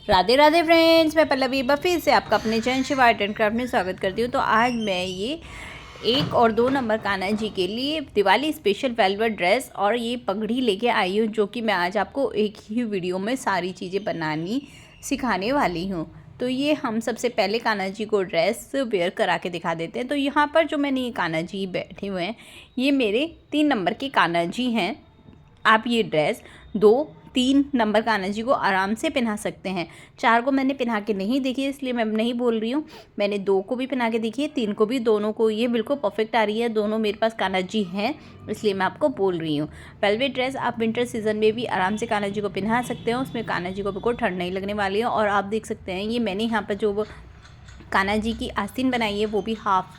Radhe Radhe friends, मैं पल्लवी एक बार फिर से आपका अपने channel Shiva art and craft में स्वागत करती हूँ। तो आज मैं ये 1 और 2 नंबर कान्हा जी के लिए दिवाली स्पेशल वेलवेट ड्रेस और ये पगड़ी लेके आई हूँ, जो कि मैं आज आपको एक ही वीडियो में सारी चीज़ें बनानी सिखाने वाली हूँ। तो ये हम सबसे पहले कान्हा जी को ड्रेस वेयर करा के दिखा देते हैं। तो यहाँ पर जो मैंने ये कान्हा जी बैठे हुए हैं, ये मेरे 3 नंबर के कान्हा जी हैं। आप ये ड्रेस 2-3 नंबर कान्हा जी को आराम से पहना सकते हैं। 4 को मैंने पहना के नहीं देखी, इसलिए मैं नहीं बोल रही हूँ। मैंने 2 को भी पहना के देखी है, 3 को भी, दोनों को ये बिल्कुल परफेक्ट आ रही है। दोनों मेरे पास कान्हा जी हैं, इसलिए मैं आपको बोल रही हूँ। वेलवेट ड्रेस आप विंटर सीजन में भी आराम से कान्हा जी को पहना सकते हो। उसमें कान्हा जी को बिल्कुल ठंड नहीं लगने वाली है। और आप देख सकते हैं, ये मैंने यहाँ पर जो कान्हा जी की आस्तीन बनाई है, वो भी हाफ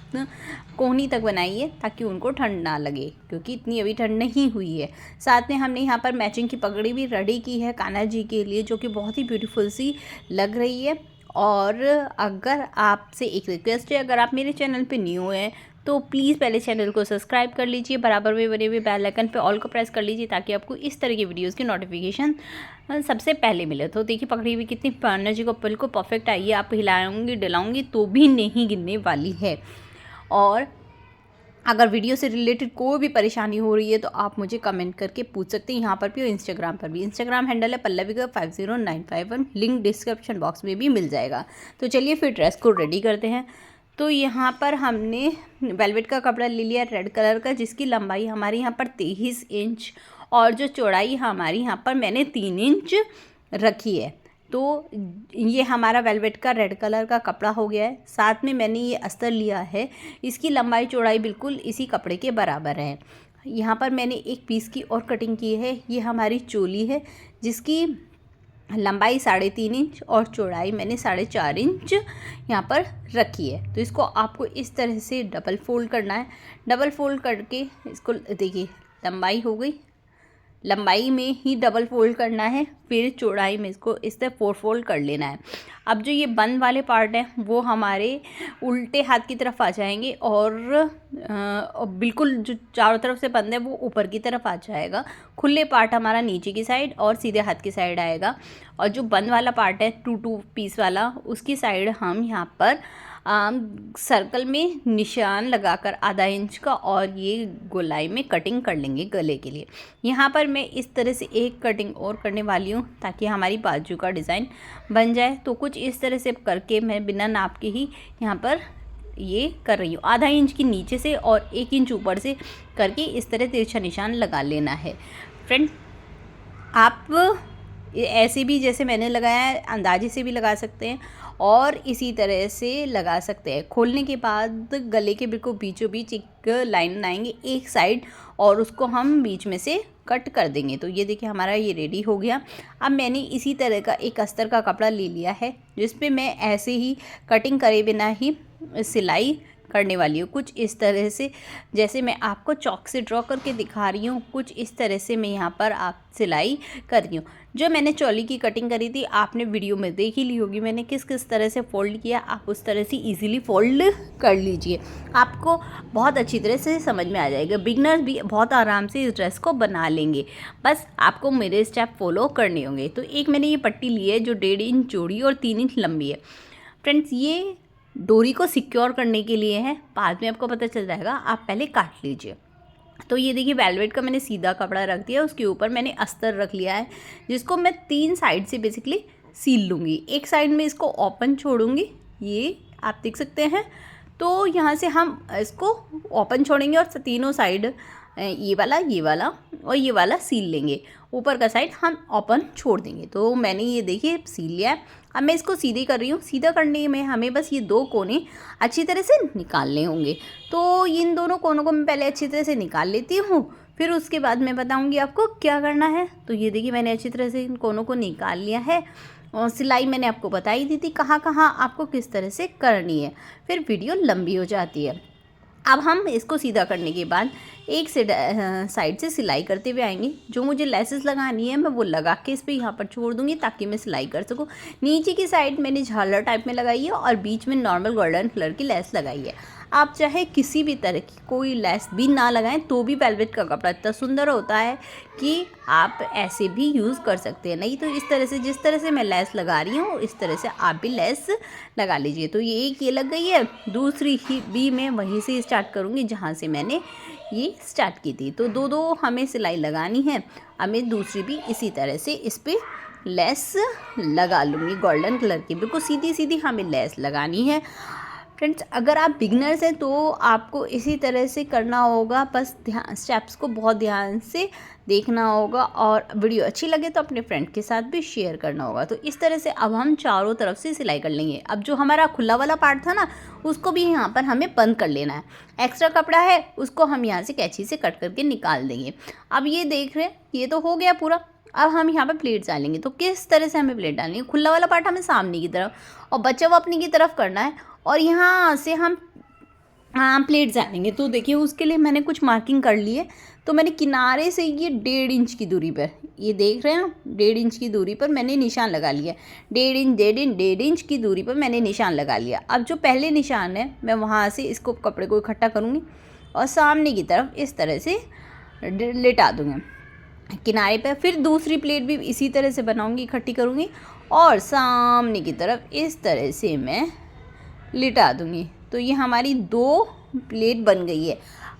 कोहनी तक बनाई है, ताकि उनको ठंड ना लगे, क्योंकि इतनी अभी ठंड नहीं हुई है। साथ में हमने यहाँ पर मैचिंग की पगड़ी भी रेडी की है कान्हा जी के लिए, जो कि बहुत ही ब्यूटीफुल सी लग रही है। और अगर आपसे एक रिक्वेस्ट है, अगर आप मेरे चैनल पे न्यू हैं तो प्लीज़ पहले चैनल को सब्सक्राइब कर लीजिए, बराबर में बने हुए बेल आइकन पे ऑल को प्रेस कर लीजिए, ताकि आपको इस तरह की वीडियोस की नोटिफिकेशन सबसे पहले मिले। तो देखिए पकड़ी हुई कितनी कान्हा जी को बिल्कुल परफेक्ट आई है। आप हिलाऊंगी डलाऊंगी तो भी नहीं गिरने वाली है। और अगर वीडियो से रिलेटेड कोई भी परेशानी हो रही है तो आप मुझे कमेंट करके पूछ सकते हैं, यहाँ पर भी और इंस्टाग्राम पर भी। इंस्टाग्राम हैंडल है पल्लवी का 50951, लिंक डिस्क्रिप्शन बॉक्स में भी मिल जाएगा। तो चलिए फिर ड्रेस को रेडी करते हैं। तो यहाँ पर हमने वेलवेट का कपड़ा ले लिया रेड कलर का, जिसकी लंबाई हमारी यहाँ पर 23 इंच और जो चौड़ाई हमारी यहाँ पर मैंने 3 इंच रखी है। तो ये हमारा वेलवेट का रेड कलर का कपड़ा हो गया है। साथ में मैंने ये अस्तर लिया है, इसकी लंबाई चौड़ाई बिल्कुल इसी कपड़े के बराबर है। यहाँ पर मैंने एक पीस की और कटिंग की है। ये हमारी चोली है, जिसकी लंबाई 3.5 इंच और चौड़ाई मैंने 4.5 इंच यहाँ पर रखी है। तो इसको आपको इस तरह से डबल फोल्ड करना है। डबल फोल्ड करके इसको देखिए, लंबाई हो गई, लंबाई में ही डबल फोल्ड करना है, फिर चौड़ाई में इसको इस तरह 4 फोल्ड कर लेना है। अब जो ये बंद वाले पार्ट हैं, वो हमारे उल्टे हाथ की तरफ आ जाएंगे और बिल्कुल जो चारों तरफ से बंद है वो ऊपर की तरफ आ जाएगा। खुले पार्ट हमारा नीचे की साइड और सीधे हाथ की साइड आएगा। और जो बंद वाला पार्ट है 2 पीस वाला, उसकी साइड हम यहाँ पर सर्कल में निशान लगाकर आधा इंच का और ये गोलाई में कटिंग कर लेंगे गले के लिए। यहाँ पर मैं इस तरह से एक कटिंग और करने वाली हूँ, ताकि हमारी बाजू का डिज़ाइन बन जाए। तो कुछ इस तरह से करके मैं बिना नाप के ही यहाँ पर ये कर रही हूँ। आधा इंच की नीचे से और 1 इंच ऊपर से करके इस तरह तिरछा निशान लगा लेना है। फ्रेंड, आप ऐसे भी जैसे मैंने लगाया है अंदाजे से भी लगा सकते हैं और इसी तरह से लगा सकते हैं। खोलने के बाद गले के बिल्कुल बीचों बीच एक लाइन बनाएंगे एक साइड, और उसको हम बीच में से कट कर देंगे। तो ये देखिए हमारा ये रेडी हो गया। अब मैंने इसी तरह का एक अस्तर का कपड़ा ले लिया है, जिस पे मैं ऐसे ही कटिंग करे बिना ही सिलाई करने वाली हूँ। कुछ इस तरह से, जैसे मैं आपको चॉक से ड्रॉ करके दिखा रही हूँ, कुछ इस तरह से मैं यहाँ पर आप सिलाई कर रही हूँ। जो मैंने चोली की कटिंग करी थी, आपने वीडियो में देख ही ली होगी मैंने किस किस तरह से फ़ोल्ड किया। आप उस तरह से इजीली फ़ोल्ड कर लीजिए, आपको बहुत अच्छी तरह से समझ में आ जाएगा। बिगनर्स भी बहुत आराम से इस ड्रेस को बना लेंगे, बस आपको मेरे स्टेप फॉलो करने होंगे। तो एक मैंने ये पट्टी ली है जो 1.5 इंच चौड़ी और 3 इंच लंबी है। फ्रेंड्स, ये डोरी को सिक्योर करने के लिए है, बाद में आपको पता चल जाएगा, आप पहले काट लीजिए। तो ये देखिए वेलवेट का मैंने सीधा कपड़ा रख दिया, उसके ऊपर मैंने अस्तर रख लिया है, जिसको मैं 3 साइड से बेसिकली सील लूँगी। एक साइड में इसको ओपन छोड़ूंगी, ये आप देख सकते हैं। तो यहाँ से हम इसको ओपन छोड़ेंगे और तीनों साइड ये वाला और ये वाला सील लेंगे। ऊपर का साइड हम ओपन छोड़ देंगे। तो मैंने ये देखिए सील लिया है। अब मैं इसको सीधे कर रही हूँ। सीधा करने में हमें बस ये 2 कोने अच्छी तरह से निकालने होंगे। तो इन दोनों कोनों को मैं पहले अच्छी तरह से निकाल लेती हूँ, फिर उसके बाद मैं बताऊँगी आपको क्या करना है। तो ये देखिए मैंने अच्छी तरह से इन कोनों को निकाल लिया है। और सिलाई मैंने आपको बता ही दी थी कहाँ कहाँ आपको किस तरह से करनी है, फिर वीडियो लंबी हो जाती है। अब हम इसको सीधा करने के बाद एक से साइड से सिलाई करते हुए आएंगे। जो मुझे लेसेस लगानी है मैं वो लगा के इस पर यहाँ पर छोड़ दूँगी ताकि मैं सिलाई कर सकूँ। नीचे की साइड मैंने झालर टाइप में लगाई है और बीच में नॉर्मल गोल्डन कलर की लेस लगाई है। आप चाहे किसी भी तरह की कोई लेस भी ना लगाएं तो भी वेलवेट का कपड़ा इतना सुंदर होता है कि आप ऐसे भी यूज़ कर सकते हैं। नहीं तो इस तरह से, जिस तरह से मैं लेस लगा रही हूँ इस तरह से आप भी लेस लगा लीजिए। तो ये एक ये लग गई है, दूसरी ही भी मैं वहीं से स्टार्ट करूँगी जहाँ से मैंने ये स्टार्ट की थी। तो दो दो हमें सिलाई लगानी है। अब मैं दूसरी भी इसी तरह से इस पर लेस लगा लूँगी गोल्डन कलर की, बिल्कुल सीधी सीधी हमें लेस लगानी है। फ्रेंड्स, अगर आप बिगनर्स हैं तो आपको इसी तरह से करना होगा, बस ध्यान स्टेप्स को बहुत ध्यान से देखना होगा और वीडियो अच्छी लगे तो अपने फ्रेंड के साथ भी शेयर करना होगा। तो इस तरह से अब हम चारों तरफ से सिलाई कर लेंगे। अब जो हमारा खुला वाला पार्ट था ना उसको भी यहाँ पर हमें बंद कर लेना है। एक्स्ट्रा कपड़ा है उसको हम यहाँ से कैंची से कट करके निकाल देंगे। अब ये देख रहे हैं ये तो हो गया पूरा। अब हम यहाँ पर प्लेट डालेंगे। तो किस तरह से हमें प्लेट डालनी है, खुला वाला पार्ट हमें सामने की तरफ और बचा हुआ अपनी की तरफ करना है और यहाँ से हम प्लेट डालेंगे। तो देखिए उसके लिए मैंने कुछ मार्किंग कर ली है। तो मैंने किनारे से ये 1.5 इंच की दूरी पर, ये देख रहे हैं 1.5 इंच की दूरी पर मैंने निशान लगा लिया। 1.5 इंच की दूरी पर मैंने निशान लगा लिया। अब जो पहले निशान है मैं वहाँ से इसको कपड़े को इकट्ठा करूँगी और सामने की तरफ इस तरह से लेटा दूँगी किनारे पर। फिर दूसरी प्लेट भी इसी तरह से बनाऊँगी, इकट्ठी करूँगी और सामने की तरफ इस तरह से मैं लिटा दूँगी। तो ये हमारी 2 प्लेट बन गई है।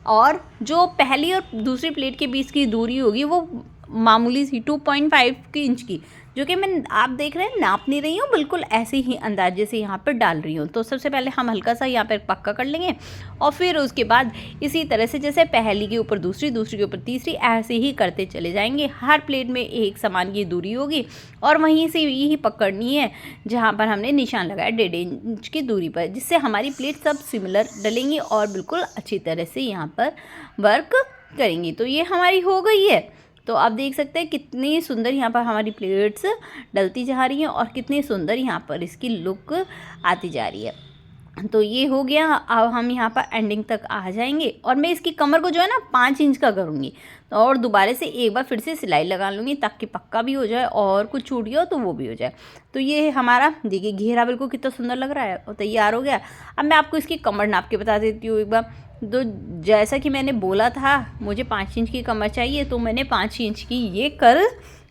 और जो पहली और दूसरी प्लेट के बीच की दूरी होगी वो मामूली सी 2.5 इंच की, जो कि मैं आप देख रहे हैं नाप नहीं रही हूँ, बिल्कुल ऐसे ही अंदाजे से यहाँ पर डाल रही हूँ। तो सबसे पहले हम हल्का सा यहाँ पर पक्का कर लेंगे और फिर उसके बाद इसी तरह से जैसे पहली के ऊपर दूसरी, दूसरी के ऊपर तीसरी, ऐसे ही करते चले जाएंगे। हर प्लेट में एक समान की दूरी होगी और वहीं से यही पकड़नी है जहाँ पर हमने निशान लगाया 1.5 इंच की दूरी पर, जिससे हमारी प्लेट सब सिमिलर डलेंगी और बिल्कुल अच्छी तरह से यहाँ पर वर्क करेंगी। तो ये हमारी हो गई है। तो आप देख सकते हैं कितनी सुंदर यहाँ पर हमारी प्लेट्स डलती जा रही हैं और कितनी सुंदर यहाँ पर इसकी लुक आती जा रही है। तो ये हो गया। अब हम यहाँ पर एंडिंग तक आ जाएंगे और मैं इसकी कमर को जो है ना 5 इंच का करूँगी। तो और दोबारा से एक बार फिर से सिलाई लगा लूँगी ताकि पक्का भी हो जाए और कुछ छूट गया तो वो भी हो जाए। तो ये हमारा देखिए घेरा बिल्कुल कितना सुंदर लग रहा है और तैयार हो गया। अब मैं आपको इसकी कमर नाप के बता देती हूँ एक बार। तो जैसा कि मैंने बोला था मुझे 5 इंच की कमर चाहिए, तो मैंने 5 इंच की ये कर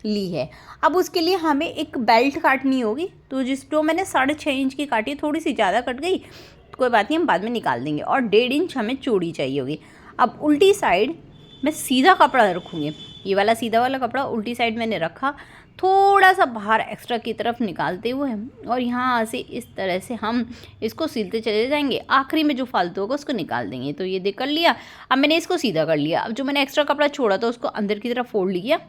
ली है। अब उसके लिए हमें एक बेल्ट काटनी होगी। तो जिसको मैंने 6.5 इंच की काटी, थोड़ी सी ज़्यादा कट गई, कोई बात नहीं हम बाद में निकाल देंगे। और 1.5 इंच हमें चौड़ी चाहिए होगी। अब उल्टी साइड मैं सीधा कपड़ा रखूँगी, ये वाला सीधा वाला कपड़ा उल्टी साइड मैंने रखा, थोड़ा सा बाहर एक्स्ट्रा की तरफ निकालते हुए और यहाँ से इस तरह से हम इसको सिलते चले जाएंगे। आखिरी में जो फालतू होगा उसको निकाल देंगे। तो ये देख कर लिया। अब मैंने इसको सीधा कर लिया। अब जो मैंने एक्स्ट्रा कपड़ा छोड़ा था उसको अंदर की तरफ फोल्ड किया,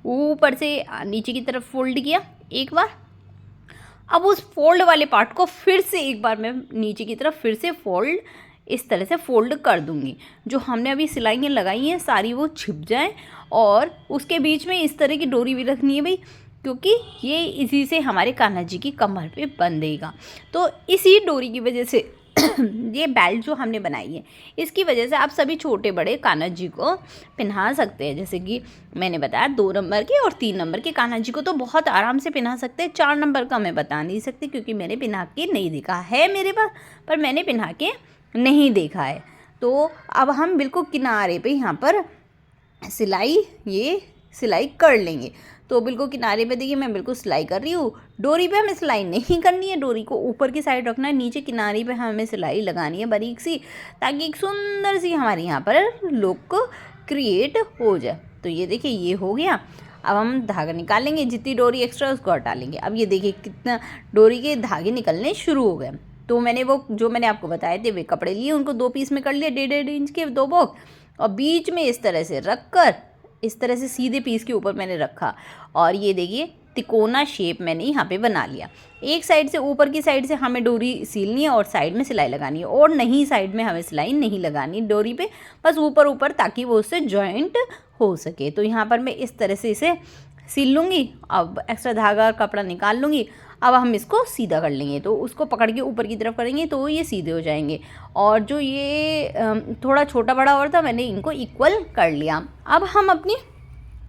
ऊपर से नीचे की तरफ फोल्ड किया एक बार। अब उस फोल्ड वाले पार्ट को फिर से एक बार मैं नीचे की तरफ फिर से फोल्ड इस तरह से फोल्ड कर दूंगी। जो हमने अभी सिलाइयाँ लगाई हैं सारी वो छिप जाएं और उसके बीच में इस तरह की डोरी भी रखनी है भाई, क्योंकि ये इसी से हमारे कान्हा जी की कमर पे बंधेगा। तो इसी डोरी की वजह से ये बेल्ट जो हमने बनाई है इसकी वजह से आप सभी छोटे बड़े कान्हा जी को पहना सकते हैं। जैसे कि मैंने बताया 2 नंबर के और 3 नंबर के कान्हा जी को तो बहुत आराम से पहना सकते हैं। 4 नंबर का मैं बता नहीं सकती क्योंकि मैंने पहना के नहीं देखा है मेरे पास, पर मैंने पहना के नहीं देखा है। तो अब हम बिल्कुल किनारे पे यहाँ पर सिलाई कर लेंगे। तो बिल्कुल किनारे पे देखिए मैं बिल्कुल सिलाई कर रही हूँ। डोरी पे हमें सिलाई नहीं करनी है, डोरी को ऊपर की साइड रखना है, नीचे किनारे पे हमें सिलाई लगानी है बारीक सी, ताकि एक सुंदर सी हमारे यहाँ पर लुक क्रिएट हो जाए। तो ये देखिए ये हो गया। अब हम धागा निकालेंगे, जितनी डोरी एक्स्ट्रा उसको हटा लेंगे। अब ये देखिए कितना डोरी के धागे निकलने शुरू हो गए। तो मैंने वो जो मैंने आपको बताए थे वे कपड़े लिए, उनको 2 पीस में कर लिए, 1.5 इंच के 2 बॉक्स और बीच में इस तरह से रख कर इस तरह से सीधे पीस के ऊपर मैंने रखा और ये देखिए तिकोना शेप मैंने यहाँ पे बना लिया। एक साइड से ऊपर की साइड से हमें डोरी सीलनी है और साइड में सिलाई लगानी है, और नहीं साइड में हमें सिलाई नहीं लगानी डोरी पे, बस ऊपर ऊपर, ताकि वो उससे जॉइंट हो सके। तो यहाँ पर मैं इस तरह से इसे सिल लूँगी। अब एक्स्ट्रा धागा और कपड़ा निकाल लूँगी। अब हम इसको सीधा कर लेंगे, तो उसको पकड़ के ऊपर की तरफ करेंगे तो ये सीधे हो जाएंगे। और जो ये थोड़ा छोटा बड़ा और था, मैंने इनको इक्वल कर लिया। अब हम अपनी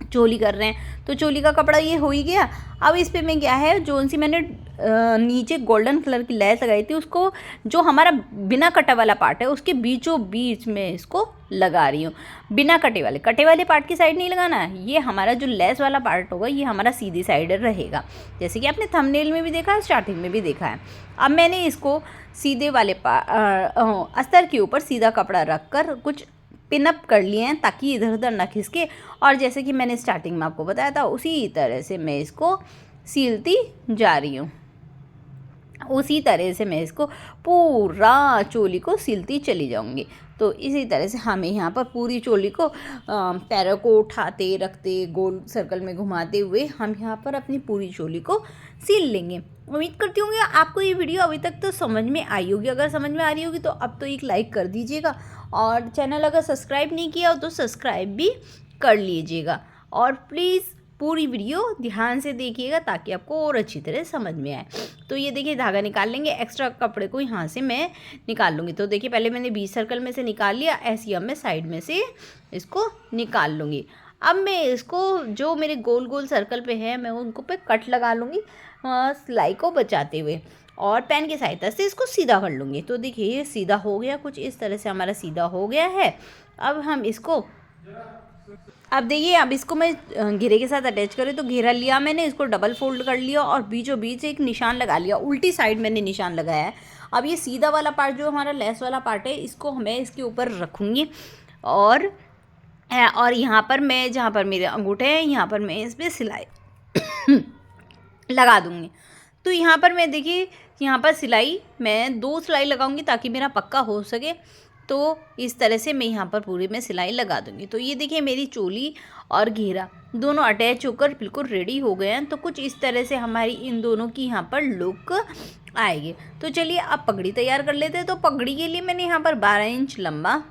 चोली कर रहे हैं, तो चोली का कपड़ा ये हो ही गया। अब इस पे मैं क्या है, जो सी मैंने नीचे गोल्डन कलर की लेस लगाई थी, उसको जो हमारा बिना कटे वाला पार्ट है उसके बीचों बीच में इसको लगा रही हूँ। बिना कटे वाले पार्ट की साइड नहीं लगाना है, ये हमारा जो लेस वाला पार्ट होगा ये हमारा सीधी साइड रहेगा, जैसे कि आपने थंबनेल में भी देखा है, स्टार्टिंग में भी देखा है। अब मैंने इसको सीधे वाले अस्तर के ऊपर सीधा कपड़ा रख कर कुछ पिनअप कर लिए हैं ताकि इधर उधर ना खिसके। और जैसे कि मैंने स्टार्टिंग में आपको बताया था, उसी तरह से मैं इसको सीलती जा रही हूँ। उसी तरह से मैं इसको पूरा चोली को सिलती चली जाऊंगी। तो इसी तरह से हमें यहाँ पर पूरी चोली को पैरों को उठाते रखते गोल सर्कल में घुमाते हुए हम यहाँ पर अपनी पूरी चोली को सिल लेंगे। उम्मीद करती हूँ आपको ये वीडियो अभी तक तो समझ में आई होगी। अगर समझ में आ रही होगी तो अब तो एक लाइक कर दीजिएगा, और चैनल अगर सब्सक्राइब नहीं किया हो तो सब्सक्राइब भी कर लीजिएगा। और प्लीज़ पूरी वीडियो ध्यान से देखिएगा ताकि आपको और अच्छी तरह समझ में आए। तो ये देखिए धागा निकाल लेंगे, एक्स्ट्रा कपड़े को यहाँ से मैं निकाल लूँगी। तो देखिए पहले मैंने बीच सर्कल में से निकाल लिया, ऐसे अब मैं साइड में से इसको निकाल लूँगी। अब मैं इसको जो मेरे गोल गोल सर्कल पे है मैं उनको पे कट लगा लूँगी सिलाई को बचाते हुए, और पेन की सहायता से इसको सीधा कर लूँगी। तो देखिए ये सीधा हो गया, कुछ इस तरह से हमारा सीधा हो गया है। अब हम इसको अब देखिए, अब इसको मैं घेरे के साथ अटैच करें तो घेरा लिया मैंने, इसको डबल फोल्ड कर लिया और बीचों बीच एक निशान लगा लिया, उल्टी साइड मैंने निशान लगाया है। अब ये सीधा वाला पार्ट जो हमारा लेस वाला पार्ट है इसको मैं इसके ऊपर रखूँगी, और यहाँ पर मैं जहाँ पर मेरे अंगूठे हैं यहाँ पर मैं इस पर सिलाई लगा दूँगी। तो यहाँ पर मैं देखिए यहाँ पर सिलाई मैं 2 सिलाई लगाऊंगी ताकि मेरा पक्का हो सके। तो इस तरह से मैं यहाँ पर पूरी में सिलाई लगा दूँगी। तो ये देखिए मेरी चोली और घेरा दोनों अटैच होकर बिल्कुल रेडी हो गए हैं। तो कुछ इस तरह से हमारी इन दोनों की यहाँ पर लुक आएगी। तो चलिए अब पगड़ी तैयार कर लेते हैं। तो पगड़ी के लिए मैंने यहाँ पर 12 इंच लंबा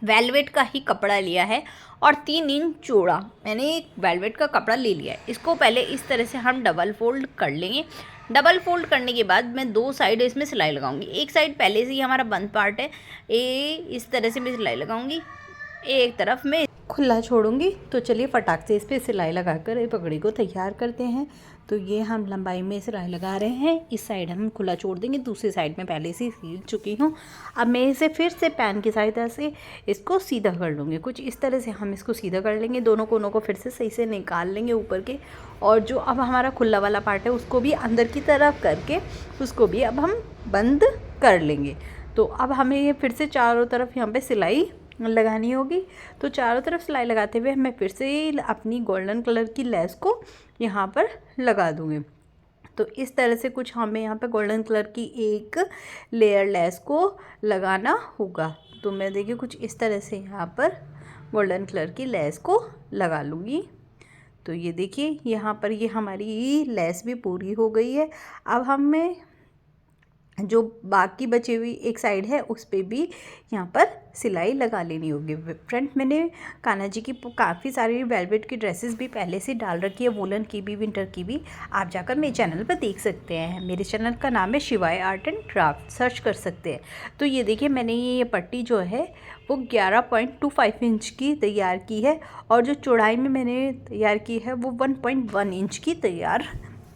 वेलवेट का ही कपड़ा लिया है और 3 इंच चौड़ा मैंने एक वेलवेट का कपड़ा ले लिया है। इसको पहले इस तरह से हम डबल फोल्ड कर लेंगे। डबल फोल्ड करने के बाद मैं 2 साइड इसमें सिलाई लगाऊंगी। एक साइड पहले से ही हमारा बंद पार्ट है, इस तरह से मैं सिलाई लगाऊंगी, एक तरफ मैं खुला छोड़ूंगी। तो चलिए फटाक से इस पर सिलाई लगाकर ये पगड़ी को तैयार करते हैं। तो ये हम लंबाई में सिलाई लगा रहे हैं, इस साइड हम खुला छोड़ देंगे, दूसरी साइड में पहले से सील चुकी हूँ। अब मैं इसे फिर से पैन की सहायता से इसको सीधा कर लूँगी। कुछ इस तरह से हम इसको सीधा कर लेंगे, दोनों कोनों को फिर से सही से निकाल लेंगे ऊपर के, और जो अब हमारा खुला वाला पार्ट है उसको भी अंदर की तरफ करके उसको भी अब हम बंद कर लेंगे। तो अब हमें ये फिर से चारों तरफ यहाँ पर सिलाई लगानी होगी। तो चारों तरफ सिलाई लगाते हुए मैं फिर से अपनी गोल्डन कलर की लेस को यहाँ पर लगा दूँगी। तो इस तरह से कुछ हमें यहाँ पर गोल्डन कलर की एक लेयर लेस को लगाना होगा। तो मैं देखिए कुछ इस तरह से यहाँ पर गोल्डन कलर की लेस को लगा लूँगी। तो ये देखिए यहाँ पर ये हमारी लेस भी पूरी हो गई है। अब हमें जो बाकी बची हुई एक साइड है उस पर भी यहाँ पर सिलाई लगा लेनी होगी। फ्रेंड मैंने कान्हा जी की काफ़ी सारी वेलवेट की ड्रेसेस भी पहले से डाल रखी है, वुलन की भी विंटर की भी, आप जाकर मेरे चैनल पर देख सकते हैं। मेरे चैनल का नाम है शिवाय आर्ट एंड क्राफ्ट, सर्च कर सकते हैं। तो ये देखिए मैंने ये पट्टी जो है वो 11.25 इंच की तैयार की है, और जो चौड़ाई में मैंने तैयार की है वो 1.1 इंच की तैयार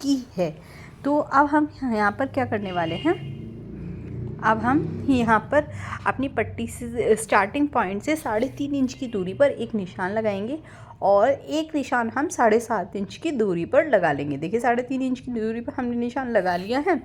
की है। तो अब हम यहाँ पर क्या करने वाले हैं, अब हम यहाँ पर अपनी पट्टी से स्टार्टिंग पॉइंट से 3.5 इंच की दूरी पर एक निशान लगाएंगे, और एक निशान हम 7.5 इंच की दूरी पर लगा लेंगे। देखिए 3.5 इंच की दूरी पर हमने निशान लगा लिया है।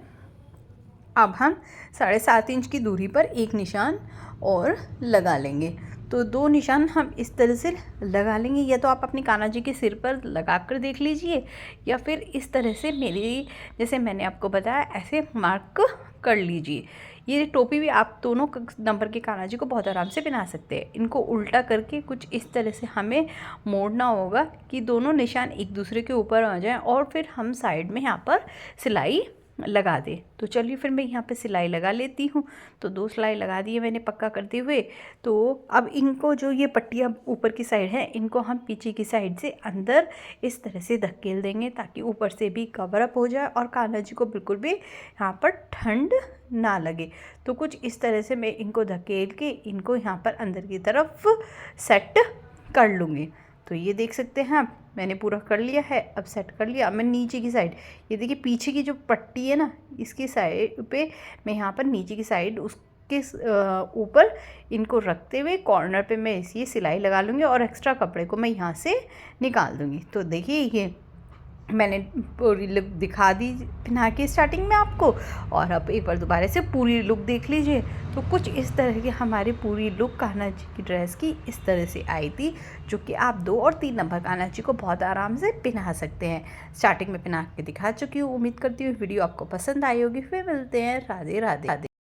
अब हम 7.5 इंच की दूरी पर एक निशान और लगा लेंगे। तो 2 निशान हम इस तरह से लगा लेंगे, या तो आप अपनी कान्हा जी के सिर पर लगा कर देख लीजिए, या फिर इस तरह से मेरी जैसे मैंने आपको बताया ऐसे मार्क कर लीजिए। ये टोपी भी आप दोनों नंबर के कान्हा जी को बहुत आराम से पहना सकते हैं। इनको उल्टा करके कुछ इस तरह से हमें मोड़ना होगा कि दोनों निशान एक दूसरे के ऊपर आ जाएं, और फिर हम साइड में यहाँ पर सिलाई लगा दे। तो चलिए फिर मैं यहाँ पे सिलाई लगा लेती हूँ। तो 2 सिलाई लगा दी है मैंने पक्का करते हुए। तो अब इनको जो ये पट्टियाँ ऊपर की साइड हैं, इनको हम पीछे की साइड से अंदर इस तरह से धकेल देंगे ताकि ऊपर से भी कवर अप हो जाए और कान्हा जी को बिल्कुल भी यहाँ पर ठंड ना लगे। तो कुछ इस तरह से मैं इनको धकेल के इनको यहाँ पर अंदर की तरफ सेट कर लूँगी। तो ये देख सकते हैं आप, मैंने पूरा कर लिया है। अब सेट कर लिया। अब मैं नीचे की साइड, ये देखिए पीछे की जो पट्टी है ना, इसकी साइड पे मैं यहाँ पर नीचे की साइड उसके ऊपर इनको रखते हुए कॉर्नर पे मैं ये सिलाई लगा लूँगी और एक्स्ट्रा कपड़े को मैं यहाँ से निकाल दूँगी। तो देखिए ये मैंने पूरी लुक दिखा दी पहना के स्टार्टिंग में आपको, और अब एक बार दोबारा से पूरी लुक देख लीजिए। तो कुछ इस तरह की हमारी पूरी लुक कान्हा जी की ड्रेस की इस तरह से आई थी, जो कि आप 2 और 3 नंबर कान्हा जी को बहुत आराम से पहना सकते हैं। स्टार्टिंग में पहना के दिखा चुकी हूँ। उम्मीद करती हूँ वीडियो आपको पसंद आई होगी। फिर मिलते हैं। राधे राधे।